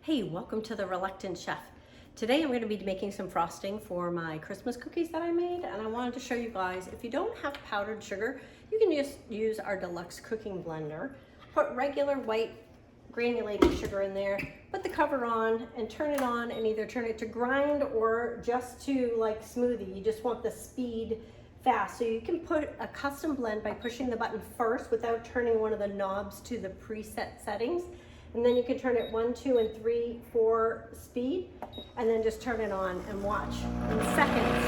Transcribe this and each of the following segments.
Hey, welcome to The Reluctant Chef. Today I'm going to be making some frosting for my Christmas cookies that I made, and I wanted to show you guys, if you don't have powdered sugar, you can just use our deluxe cooking blender. Put regular white granulated sugar in there, put the cover on and turn it on, and either turn it to grind or just to like smoothie. You just want the speed fast. So you can put a custom blend by pushing the button first without turning one of the knobs to the preset settings. And then you can turn it 1, 2, and 3, 4 speed, and then just turn it on and watch in seconds.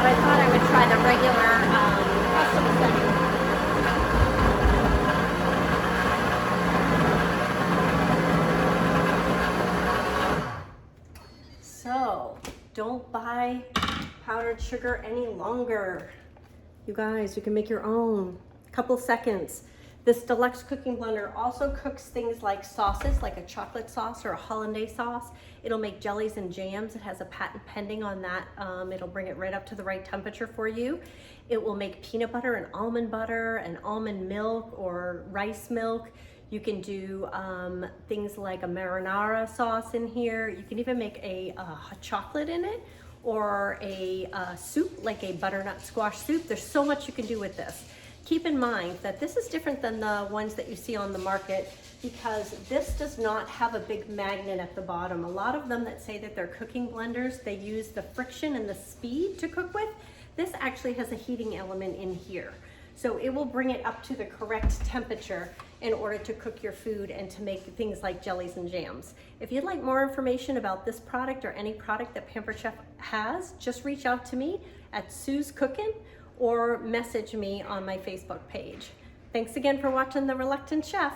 I thought I would try the regular custom setting. So, don't buy powdered sugar any longer. You guys, you can make your own. Couple seconds. This deluxe cooking blender also cooks things like sauces, like a chocolate sauce or a hollandaise sauce. It'll make jellies and jams. It has a patent pending on that. It'll bring it right up to the right temperature for you. It will make peanut butter and almond milk or rice milk. You can do things like a marinara sauce in here. You can even make a hot chocolate in it, or a soup, like a butternut squash soup. There's so much you can do with this. Keep in mind that this is different than the ones that you see on the market because this does not have a big magnet at the bottom. A lot of them that say that they're cooking blenders, they use the friction and the speed to cook with. This actually has a heating element in here. So it will bring it up to the correct temperature in order to cook your food and to make things like jellies and jams. If you'd like more information about this product or any product that Pampered Chef has, just reach out to me at Sue's Cookin' or message me on my Facebook page. Thanks again for watching The Reluctant Chef.